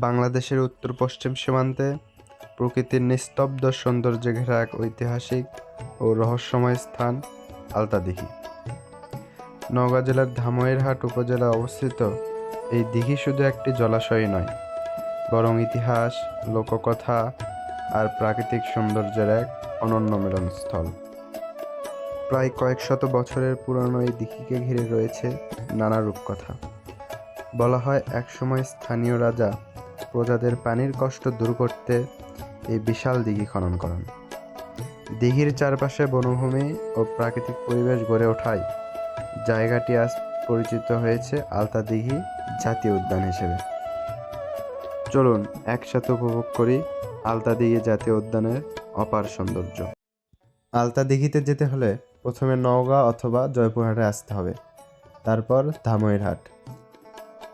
বাংলাদেশের উত্তর-পশ্চিম সীমান্তে প্রকৃতির নিস্তব্ধ সৌন্দর্যে ঘেরা এক ঐতিহাসিক ও রহস্যময় স্থান আলতা দিঘি। নওগাঁ জেলার ধামইরহাট উপজেলায় অবস্থিত এই দিঘি শুধু একটি জলাশয়ই নয়, বরং ইতিহাস, লোককথা আর প্রাকৃতিক সৌন্দর্যের এক অনন্য মিলনস্থল। প্রায় কয়েক শত বছরের পুরনো এই দিঘিকে ঘিরে রয়েছে নানা রূপকথা। বলা হয় একসময় স্থানীয় রাজা প্রজাদের পানির কষ্ট দূর করতে এই বিশাল দিঘি খনন করেন। দিঘির চারপাশে বনভূমি ও প্রাকৃতিক পরিবেশ গড়ে ওঠায় জায়গাটি আজ পরিচিত হয়েছে আলতা দিঘি জাতীয় উদ্যান হিসেবে। চলুন একসাথে উপভোগ করি আলতা দিঘি জাতীয় উদ্যানের অপার সৌন্দর্য। আলতা দিঘিতে যেতে হলে প্রথমে নওগাঁ অথবা জয়পুরহাটে আসতে হবে, তারপর ধামইরহাট।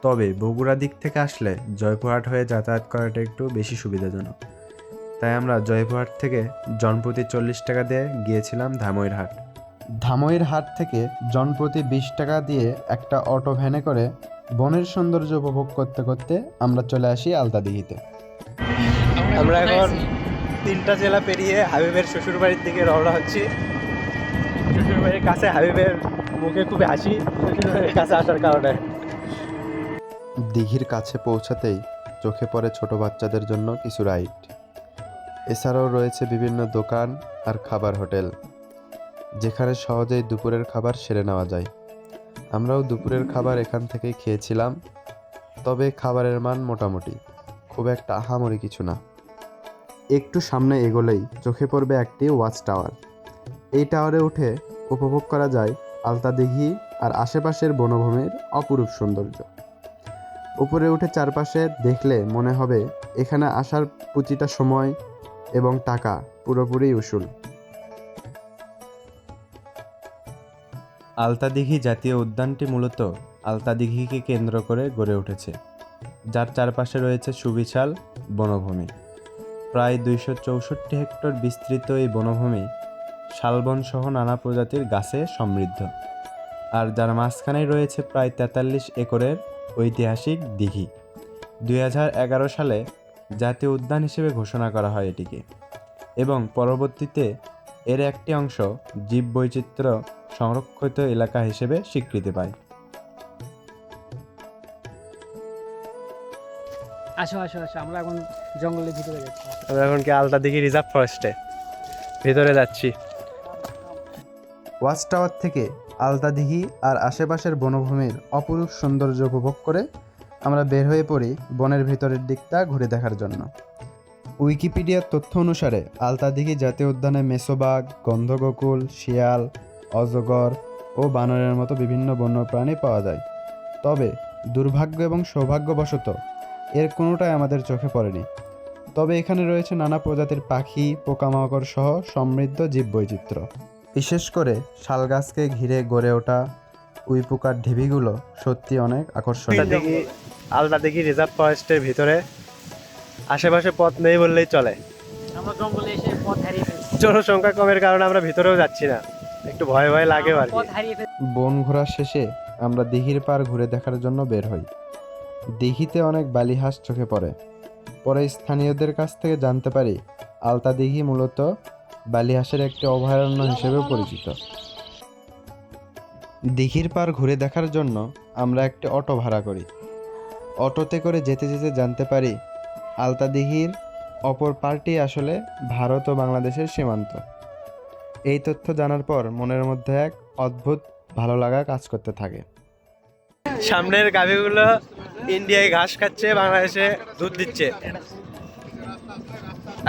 তবে বগুড়া দিক থেকে আসলে জয়পুরহাট হয়ে যাতায়াত করাটা একটু বেশি সুবিধাজনক, তাই আমরা জয়পুরহাট থেকে জনপ্রতি 40 টাকা দিয়ে গিয়েছিলাম ধামইরহাট। ধামইরহাট থেকে জনপ্রতি 20 টাকা দিয়ে একটা অটো ভ্যানে করে বনের সৌন্দর্য উপভোগ করতে করতে আমরা চলে আসি আলতা দিঘিতে। আমরা এখন 3টা জেলা পেরিয়ে হাবিবের শ্বশুরবাড়ির দিকে রওনা হচ্ছি। শ্বশুরবাড়ির কাছে হাবিবের মুখে খুবই হাসি শ্বশুরবাড়ির কাছে আসার কারণে। দিঘির কাছে পৌঁছাতেই চোখে পড়ে ছোট বাচ্চাদের জন্য কিছু রাইড। এছাড়াও রয়েছে বিভিন্ন দোকান আর খাবার হোটেল, যেখানে সহজেই দুপুরের খাবার সেরে নেওয়া যায়। আমরাও দুপুরের খাবার এখান থেকেই খেয়েছিলাম, তবে খাবারের মান মোটামুটি, খুব একটা আহামরি কিছু না। একটু সামনে এগোলেই চোখে পড়বে একটি ওয়াচ টাওয়ার। এই টাওয়ারে উঠে উপভোগ করা যায় আলতা দিঘি আর আশেপাশের বনভূমির অপরূপ সৌন্দর্য। উপরে উঠে চারপাশে দেখলে মনে হবে এখানে আসার প্রতিটা সময় এবং টাকা পুরোপুরি উসুল। আলতা দিঘি জাতীয় উদ্যানটি মূলত আলতা দিঘিকে কেন্দ্র করে গড়ে উঠেছে, যার চারপাশে রয়েছে সুবিশাল বনভূমি। প্রায় 264 হেক্টর বিস্তৃত এই বনভূমি শালবন সহ নানা প্রজাতির গাছে সমৃদ্ধ, আর যার মাঝখানেই রয়েছে প্রায় 43 একরের ঐতিহাসিক দিঘি। 2011 সালে জাতীয় উদ্যান হিসেবে ঘোষণা করা হয় এটিকে, এবং পরবর্তীতে এর একটি অংশ জীববৈচিত্র্য সংরক্ষিত এলাকা হিসেবে স্বীকৃতি পায়। আসো আসো আসো, আমরা এখন জঙ্গলের ভিতরে যাচ্ছি। আমরা এখন কি আলতা দিঘি রিজার্ভ ফরেস্টে ভিতরে যাচ্ছি। ওয়াচ টাওয়ার থেকে আলতা দিঘি আর আশেপাশের বনভূমির অপরূপ সৌন্দর্য উপভোগ করে আমরা বের হয়ে পড়ি বনের ভিতরের দিকটা ঘুরে দেখার জন্য। উইকিপিডিয়ার তথ্য অনুসারে আলতা দিঘি জাতীয় উদ্যানে মেছোবাঘ, গন্ধগোকুল, শিয়াল, অজগর ও বানরের মতো বিভিন্ন বন্যপ্রাণী পাওয়া যায়। তবে দুর্ভাগ্য এবং সৌভাগ্যবশত এর কোনোটাই আমাদের চোখে পড়েনি। তবে এখানে রয়েছে নানা প্রজাতির পাখি, পোকামাকড় সহ সমৃদ্ধ জীববৈচিত্র্য। বিশেষ করে শালগাছকে ঘিরে গড়ে ওঠা উইপোকার ঢিবিগুলো সত্যি অনেক আকর্ষণীয়। আলতা দিঘি রিজার্ভ ফরেস্টের ভিতরে আশেপাশে পথ নেই বললেই চলে। আমরা জঙ্গলে এসে পথ হারিয়ে ফেলছি। জনসংখ্যা কমের কারণে আমরা ভিতরেও যাচ্ছি না, একটু ভয় ভয় লাগে আর কি। পথ হারিয়ে ফেলছি। বন ঘোরা শেষে আমরা দিঘির পাড় ঘুরে দেখার জন্য বের হই। দিঘিতে অনেক বালিহাঁস চোখে পড়ে। পরে স্থানীয়দের কাছ থেকে জানতে পারি আলতা দিঘি মূলত বালিহাঁসের একটি অভয়ারণ্য হিসেবেও পরিচিত। দিঘির পাড় ঘুরে দেখার জন্য আমরা একটি অটো ভাড়া করি। অটোতে করে যেতে যেতে জানতে পারি আলতা দিঘির অপর পাড়টি আসলে ভারত ও বাংলাদেশের সীমান্ত। এই তথ্য জানার পর মনের মধ্যে এক অদ্ভুত ভালো লাগা কাজ করতে থাকে। সামনের গাভীগুলো ইন্ডিয়ায় ঘাস খাচ্ছে, বাংলাদেশে দুধ দিচ্ছে।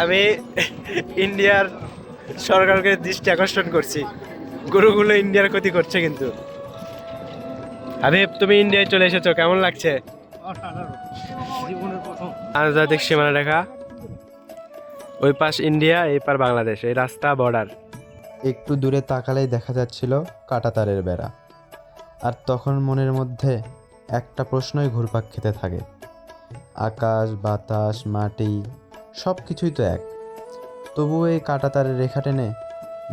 আমি ইন্ডিয়ার সরকারকে দৃষ্টি আকর্ষণ করছি, গরুগুলো ইন্ডিয়ার ক্ষতি করছে। কিন্তু হাবিব, তুমি ইন্ডিয়ায় চলে এসেছো, কেমন লাগছে? আন্তর্জাতিক সীমানা রেখা, ওই পাশ ইন্ডিয়া, এই পার বাংলাদেশ, এই রাস্তা বর্ডার। একটু দূরে তাকালেই দেখা যাচ্ছিল কাঁটাতারের বেড়া, আর তখন মনের মধ্যে একটা প্রশ্নই ঘুরপাক খেতে থাকে। আকাশ, বাতাস, মাটি সব কিছুই তো এক, তবুও এই কাঁটাতারের রেখা টেনে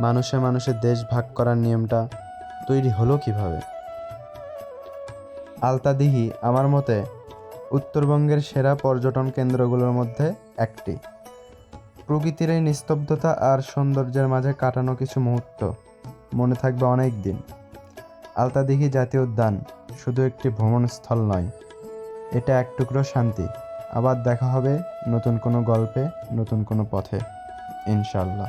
মানুষে মানুষে দেশ ভাগ করার নিয়মটা তৈরি হলো কিভাবে? আলতা দিঘি আমার মতে উত্তরবঙ্গের সেরা পর্যটন কেন্দ্রগুলোর মধ্যে একটি। প্রকৃতির এই নিস্তব্ধতা আর সৌন্দর্যের মাঝে কাটানো কিছু মুহূর্ত মনে থাকবে অনেক দিন। আলতাদিঘি জাতীয় উদ্যান শুধু একটি ভ্রমণস্থল নয়, এটা এক টুকরো শান্তি। আবার দেখা হবে নতুন কোনো গল্পে, নতুন কোনো পথে, ইনশাআল্লাহ।